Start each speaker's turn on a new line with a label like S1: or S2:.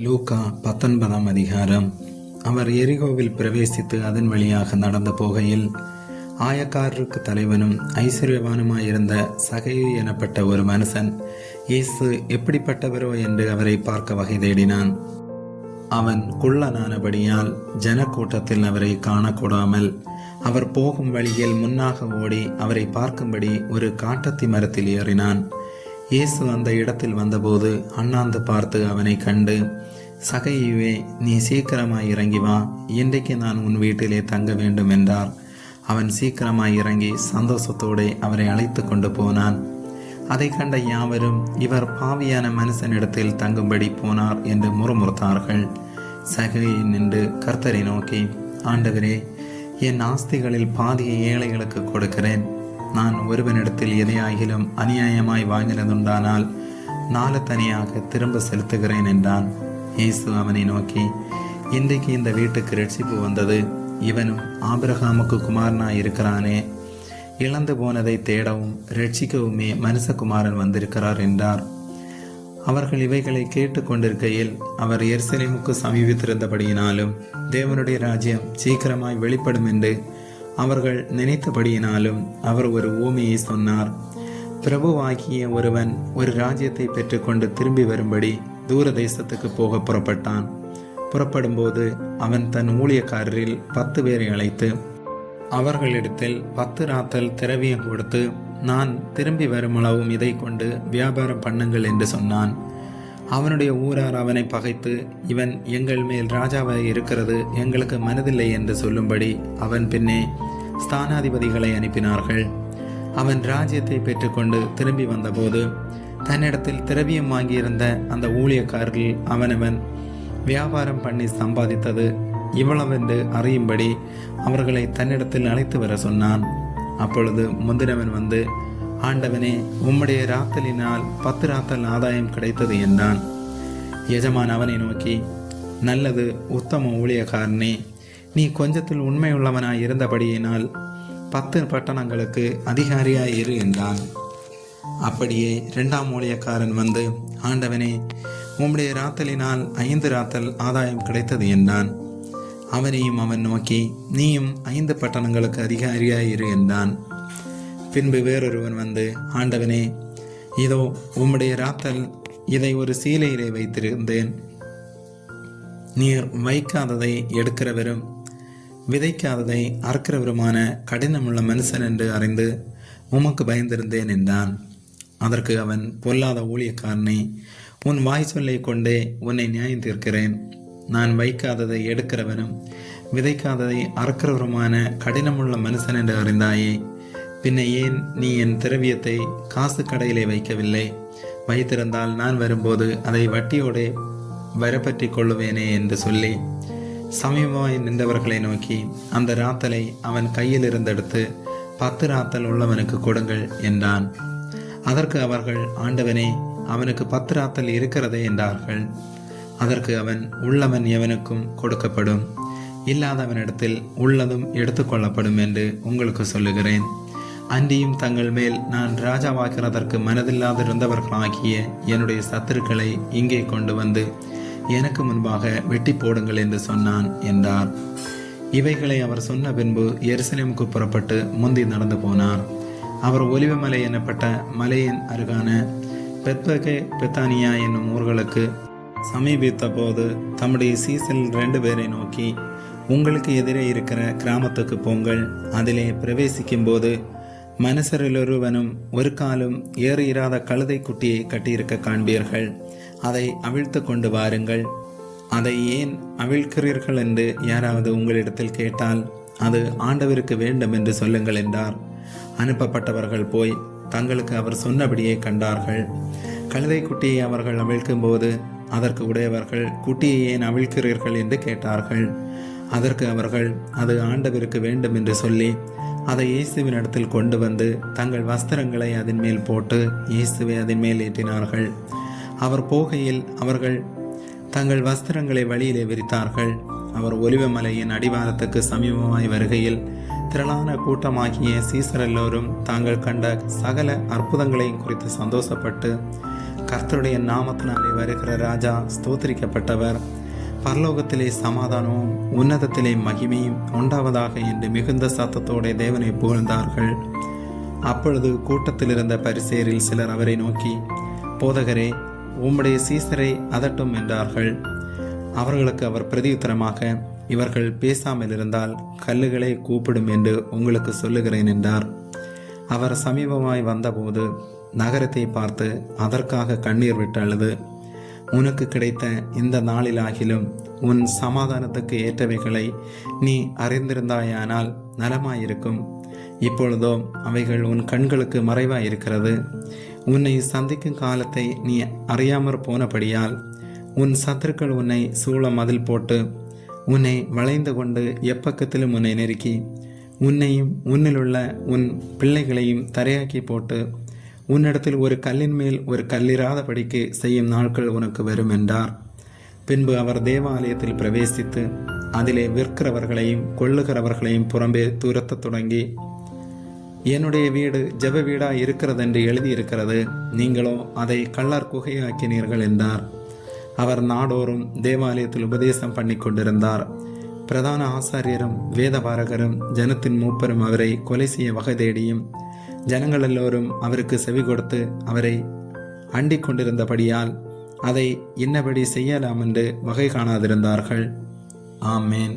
S1: லூக்கா 19 அதிகாரம். அவர் எரிகோவில் பிரவேசித்து அதன் வழியாக நடந்து போகையில் ஆயக்காரருக்கு தலைவனும் ஐஸ்வர்யவானுமாயிருந்த சகையு எனப்பட்ட ஒரு மனுஷன் இயேசு எப்படிப்பட்டவரோ என்று அவரை பார்க்க வகை தேடினான். அவன் குள்ளனானபடியால் ஜனக்கூட்டத்தில் அவரை காணக்கூடாமல் அவர் போகும் வழியில் முன்னாக ஓடி அவரை பார்க்கும்படி ஒரு காட்டத்தி மரத்தில் ஏறினான். இயேசு அந்த இடத்தில் வந்தபோது அண்ணாந்து பார்த்து அவனை கண்டு, சகையுவே, நீ சீக்கிரமாய் இறங்கி வா, இன்றைக்கு நான் உன் வீட்டிலே தங்க வேண்டும் என்றார். அவன் சீக்கிரமாய் இறங்கி சந்தோஷத்தோடு அவரை அழைத்து கொண்டு போனான். அதை கண்ட யாவரும், இவர் பாவியான மனுஷனிடத்தில் தங்கும்படி போனார் என்று முறுமுறுத்தார்கள். சகையை நின்று கர்த்தரை நோக்கி, ஆண்டவரே, என் ஆஸ்திகளில் பாதியை ஏழைகளுக்கு கொடுக்கிறேன். நான் ஒருவனிடத்தில் எதையாகிலும் அநியாயமாய் வாங்கினதுண்டானால் 4 தனியாக திரும்ப செலுத்துகிறேன் என்றான். இயேசு அவனை நோக்கி, இன்றைக்கு இந்த வீட்டுக்கு ரட்சிப்பு வந்தது. இவனும் ஆபிரகாமுக்கு குமாரனாய் இருக்கிறானே. இழந்து போனதை தேடவும் ரட்சிக்கவுமே மனுஷகுமாரன் வந்திருக்கிறார் என்றார். அவர்கள் இவைகளை கேட்டு கொண்டிருக்கையில் அவர் எருசலேமுக்கு சமீபித்திருந்தபடியினாலும் தேவனுடைய ராஜ்யம் சீக்கிரமாய் வெளிப்படும் என்று அவர்கள் நினைத்தபடியினாலும் அவர் ஒரு ஊமையை சொன்னார். பிரபுவாகிய ஒருவன் ஒரு ராஜ்யத்தை பெற்றுக்கொண்டு திரும்பி வரும்படி தூர தேசத்துக்கு போக புறப்பட்டான். புறப்படும்போது அவன் தன் ஊழியக்காரரில் 10 பேரை அழைத்து அவர்களிடத்தில் 10 ராத்தல் திரவியம் கொடுத்து, நான் திரும்பி வருமளவும் இதை கொண்டு வியாபாரம் பண்ணுங்கள் என்று சொன்னான். அவனுடைய ஊரார் அவனை பகைத்து, இவன் எங்கள் மேல் ராஜாவாய் இருக்கிறது எங்களுக்கு மனதில்லை என்று சொல்லும்படி அவன் பின்னே ஸ்தானாதிபதிகளை அனுப்பினார்கள். அவன் ராஜ்யத்தை பெற்றுக்கொண்டு திரும்பி வந்தபோது தன்னிடத்தில் திரவியம் வாங்கியிருந்த அந்த ஊழியக்காரர்கள் அவனவன் வியாபாரம் பண்ணி சம்பாதித்தது இவ்வளவென்று அறியும்படி அவர்களை தன்னிடத்தில் அழைத்து வர சொன்னான். அப்பொழுது முந்தினவன் வந்து, ஆண்டவனே, உம்முடைய ராத்தலினால் 10 ராத்தல் ஆதாயம் கிடைத்தது என்றான். எஜமான் அவனை நோக்கி, நல்லது உத்தம ஊழியக்காரனே, நீ கொஞ்சத்தில் உண்மையுள்ளவனாய் இருந்தபடியினால் 10 பட்டணங்களுக்கு அதிகாரியாய் இரு என்றான். அப்படியே 2ஆம் ஊழியக்காரன் வந்து, ஆண்டவனே, உம்முடைய ராத்தலினால் 5 ராத்தல் ஆதாயம் கிடைத்தது என்றான். அவனையும் அவன் நோக்கி, நீயும் 5 பட்டணங்களுக்கு அதிகாரியாய் இரு என்றான். பின்பு வேறொருவன் வந்து, ஆண்டவனே, இதோ உம்முடைய ராத்தல், இதை ஒரு சீலையிலே வைத்திருந்தேன். நீர் வைக்காததை எடுக்கிறவரும் விதைக்காததை அறுக்கிறவருமான கடினமுள்ள மனுஷன் என்று அறிந்து உமக்கு பயந்திருந்தேன் என்றான். அதற்கு அவன், பொல்லாத ஊழியக்காரனே, உன் வாய் சொல்லை கொண்டே உன்னை நியாயம் தீர்க்கிறேன். நான் வைக்காததை எடுக்கிறவனும் விதைக்காததை அறுக்கிறவருமான கடினமுள்ள மனுஷன் என்று அறிந்தாயே. பின்ன ஏன் நீ என் திரவியத்தை காசு கடையிலே வைக்கவில்லை? வைத்திருந்தால் நான் வரும்போது அதை வட்டியோடு வரப்பற்றி கொள்ளுவேனே என்று சொல்லி சமீபமாய் நின்றவர்களை நோக்கி, அந்த ராத்தலை அவன் கையில் இருந்தெடுத்து 10 ராத்தல் உள்ளவனுக்கு கொடுங்கள் என்றான். அதற்கு அவர்கள், ஆண்டவனே, அவனுக்கு 10 ராத்தல் இருக்கிறதே என்றார்கள். அதற்கு அவன், உள்ளவன் எவனுக்கும் கொடுக்கப்படும், இல்லாதவனிடத்தில் உள்ளதும் எடுத்துக்கொள்ளப்படும் என்று உங்களுக்கு சொல்லுகிறேன். அன்றியும் தங்கள் மேல் நான் ராஜாவாக்கிறதற்கு மனதில்லாதிருந்தவர்களாகிய என்னுடைய சத்துருக்களை இங்கே கொண்டு வந்து எனக்கு முன்பாக வெட்டி போடுங்கள் என்று சொன்னான் என்றார். இவைகளை அவர் சொன்ன பின்பு எருசலேமுக்கு புறப்பட்டு முந்தி நடந்து போனார். அவர் ஒலிவமலை எனப்பட்ட மலையின் அருகான பெத்பகே பெத்தானியா என்னும் ஊர்களுக்கு சமீபித்த போது தம்முடைய சீசரில் 2 பேரை நோக்கி, உங்களுக்கு எதிரே இருக்கிற கிராமத்துக்கு போங்கள். அதிலே பிரவேசிக்கும் போது மனுஷரிலொருவனும் ஒரு காலும் ஏறு இராத கழுதை குட்டியை கட்டியிருக்க காண்பீர்கள். அதை அவிழ்த்து கொண்டு வாருங்கள். அதை ஏன் அவிழ்க்கிறீர்கள் என்று யாராவது உங்களிடத்தில் கேட்டால் அது ஆண்டவருக்கு வேண்டும் என்று சொல்லுங்கள் என்றார். அனுப்பப்பட்டவர்கள் போய் தங்களுக்கு அவர் சொன்னபடியே கண்டார்கள். கழுதை குட்டியை அவர்கள் அவிழ்க்கும் போது அதற்கு உடையவர்கள், குட்டியை ஏன் அவிழ்க்கிறீர்கள் என்று கேட்டார்கள். அதற்கு அவர்கள், அது ஆண்டவருக்கு வேண்டும் என்று சொல்லி அதை இயேசுவின் இடத்தில் கொண்டு வந்து தங்கள் வஸ்திரங்களை அதன் மேல் போட்டு இயேசுவை அதன் மேல் ஏற்றினார்கள். அவர் போகையில் அவர்கள் தங்கள் வஸ்திரங்களை வழியிலே விரித்தார்கள். அவர் ஒலிவமலையின் அடிவாரத்துக்கு சமீபமாய் வருகையில் திரளான கூட்டமாகிய சீசர் எல்லோரும் தாங்கள் கண்ட சகல அற்புதங்களையும் குறித்து சந்தோஷப்பட்டு கர்த்தருடைய நாமத்தினாலே வருகிற ராஜா ஸ்தோத்திரிக்கப்பட்டவர், பரலோகத்திலே சமாதானமும் உன்னதத்திலே மகிமையும் உண்டாவதாக என்று மிகுந்த சத்தத்தோட தேவனை புகழ்ந்தார்கள். அப்பொழுது கூட்டத்தில் இருந்த பரிசேயரில் சிலர் அவரை நோக்கி, போதகரே, உம்முடைய சீசரை அதட்டும் என்றார்கள். அவர்களுக்கு அவர் பிரதியுத்தரமாக, இவர்கள் பேசாமல் இருந்தால் கல்லுகளை கூப்பிடும் என்று உங்களுக்கு சொல்லுகிறேன் என்றார். அவர் சமீபமாய் வந்தபோது நகரத்தை பார்த்து அதற்காக கண்ணீர் விட்டு அழுது, உனக்கு கிடைத்த இந்த நாளிலாகிலும் உன் சமாதானத்துக்கு ஏற்றவைகளை நீ அறிந்திருந்தாயானால் நலமாயிருக்கும். இப்பொழுதோ அவைகள் உன் கண்களுக்கு மறைவாயிருக்கிறது. உன்னை சந்திக்கும் காலத்தை நீ அறியாமற் போனபடியால் உன் சத்துருக்கள் உன்னை சூழ மதில் போட்டு உன்னை வளைந்து கொண்டு எப்பக்கத்திலும் உன்னை நெருக்கி உன்னையும் உன்னிலுள்ள உன் பிள்ளைகளையும் தரையாக்கி போட்டு உன்னிடத்தில் ஒரு கல்லின் மேல் ஒரு கல்லிராதபடிக்கு செய்யும் நாட்கள் உனக்கு வரும் என்றார். பின்பு அவர் தேவாலயத்தில் பிரவேசித்து அதிலே விற்கிறவர்களையும் கொள்ளுகிறவர்களையும் புறம்பே துரத்த தொடங்கி, என்னுடைய வீடு ஜெப வீடா இருக்கிறதென்று எழுதியிருக்கிறது, நீங்களோ அதை கள்ளர் குகையாக்கினீர்கள் என்றார். அவர் நாடோறும் தேவாலயத்தில் உபதேசம் பண்ணி கொண்டிருந்தார். பிரதான ஆசாரியரும் வேதபாரகரும் ஜனத்தின் மூப்பரும் அவரை கொலை செய்ய வகை தேடியும் ஜனங்கள் எல்லோரும் அவருக்கு செவி கொடுத்து அவரை அண்டிக் கொண்டிருந்தபடியால் அதை இன்னபடி செய்யலாம் என்று வகை காணாதிருந்தார்கள். ஆமேன்.